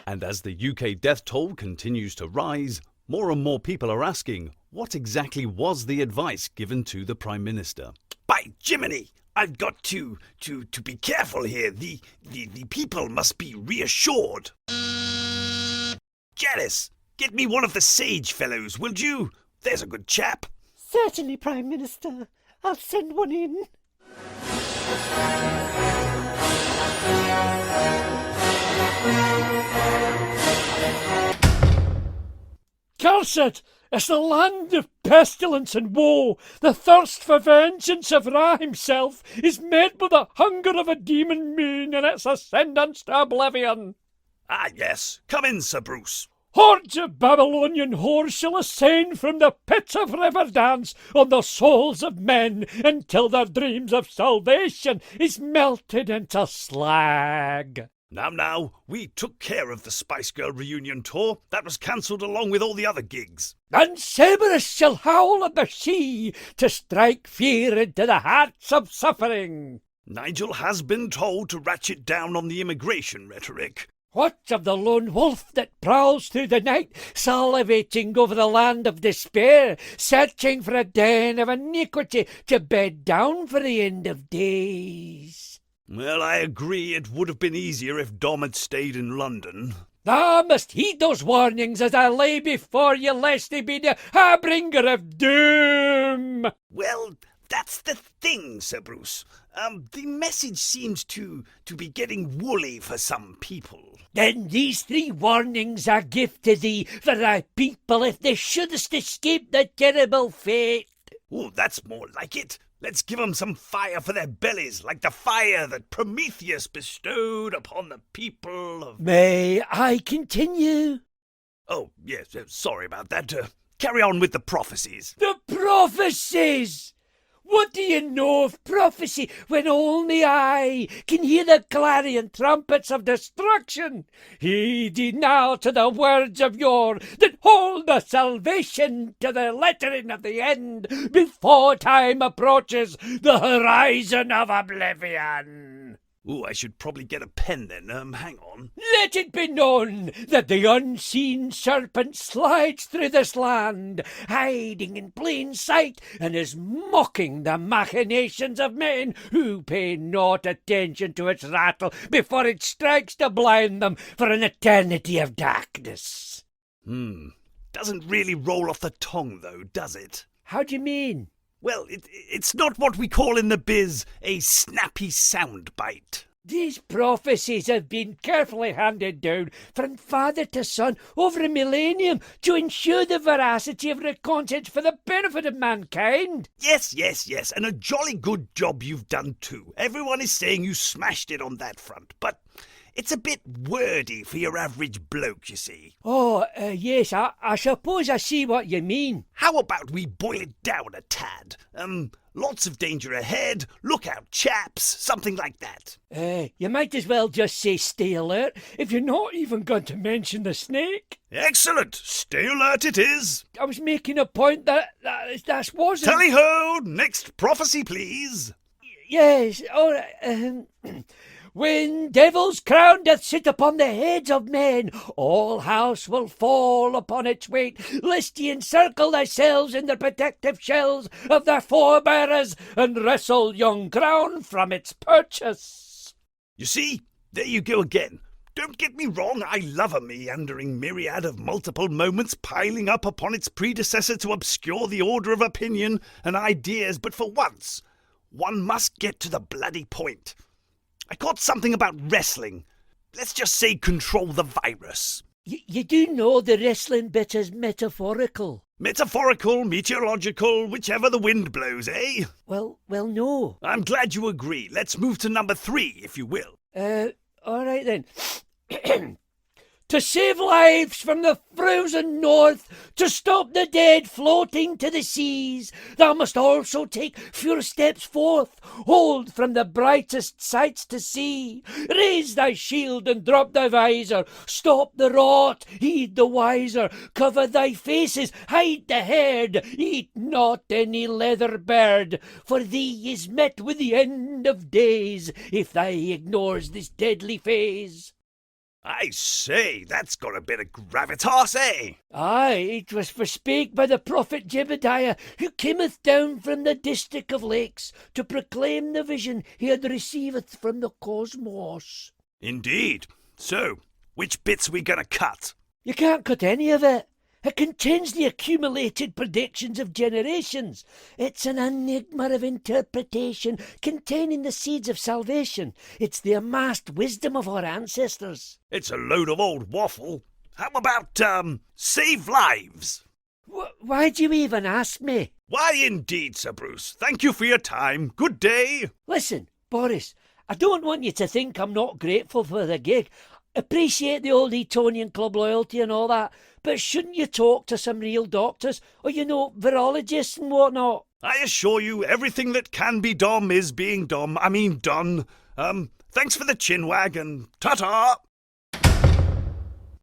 And as the UK death toll continues to rise, more and more people are asking, what exactly was the advice given to the Prime Minister? By Jiminy, I've got to be careful here. The people must be reassured. Janice, get me one of the sage fellows, will you? There's a good chap. Certainly, Prime Minister. I'll send one in. Cursed! It's the land of pestilence and woe. The thirst for vengeance of Ra himself is met with the hunger of a demon moon in its ascendance to oblivion. Ah, yes. Come in, Sir Bruce. Hordes of Babylonian whores shall ascend from the pits of Riverdance on the souls of men until their dreams of salvation is melted into slag. Now, we took care of the Spice Girl reunion tour. That was cancelled along with all the other gigs. And Cerberus shall howl at the sea to strike fear into the hearts of suffering. Nigel has been told to ratchet down on the immigration rhetoric. What of the lone wolf that prowls through the night, salivating over the land of despair, searching for a den of iniquity to bed down for the end of days? Well, I agree it would have been easier if Dom had stayed in London. Thou must heed those warnings as I lay before you, lest they be the harbinger of doom. Well, that's the thing, Sir Bruce. The message seems to be getting woolly for some people. Then these 3 warnings I give to thee for thy people if they shouldst escape the terrible fate. Oh, that's more like it. Let's give 'em some fire for their bellies, like the fire that Prometheus bestowed upon the people of... May I continue? Oh, yes, sorry about that. Carry on with the prophecies. The prophecies! What do you know of prophecy when only I can hear the clarion trumpets of destruction? Heed ye now to the words of yore that hold the salvation to the lettering of the end before time approaches the horizon of oblivion. Ooh, I should probably get a pen then. Hang on. Let it be known that the unseen serpent slides through this land, hiding in plain sight, and is mocking the machinations of men who pay not attention to its rattle before it strikes to blind them for an eternity of darkness. Doesn't really roll off the tongue, though, does it? How do you mean? Well, it's not what we call in the biz a snappy soundbite. These prophecies have been carefully handed down from father to son over a millennium to ensure the veracity of their content for the benefit of mankind. Yes, and a jolly good job you've done too. Everyone is saying you smashed it on that front, but it's a bit wordy for your average bloke, you see. Oh, yes, I suppose I see what you mean. How about we boil it down a tad? Lots of danger ahead, look out chaps, something like that. You might as well just say stay alert if you're not even going to mention the snake. Excellent, stay alert it is. I was making a point that wasn't... Tally-ho, next prophecy please. Yes, all right. When devil's crown doth sit upon the heads of men, all house will fall upon its weight, lest ye encircle thyselves in the protective shells of their forebearers, and wrestle young crown from its purchase. You see, there you go again. Don't get me wrong, I love a meandering myriad of multiple moments piling up upon its predecessor to obscure the order of opinion and ideas, but for once, one must get to the bloody point. I caught something about wrestling. Let's just say control the virus. You do know the wrestling bit is metaphorical. Metaphorical, meteorological, whichever the wind blows, eh? Well, no. I'm glad you agree. Let's move to number 3, if you will. All right then. To save lives from the frozen north, to stop the dead floating to the seas, thou must also take fewer steps forth, hold from the brightest sights to see, raise thy shield and drop thy visor, stop the rot, heed the wiser, cover thy faces, hide the herd, eat not any leather bird, for thee is met with the end of days, if thou ignores this deadly phase. I say, that's got a bit of gravitas, eh? Aye, it was for spake by the prophet Jebediah, who cometh down from the district of lakes to proclaim the vision he had received from the cosmos. Indeed. So, which bit's we gonna cut? You can't cut any of it. It contains the accumulated predictions of generations. It's an enigma of interpretation containing the seeds of salvation. It's the amassed wisdom of our ancestors. It's a load of old waffle. How about, save lives? Why do you even ask me? Why indeed, Sir Bruce. Thank you for your time. Good day. Listen, Boris, I don't want you to think I'm not grateful for the gig. Appreciate the old Etonian Club loyalty and all that, but shouldn't you talk to some real doctors or, virologists and whatnot? I assure you, everything that can be done is being done. Thanks for the chinwag and ta-ta!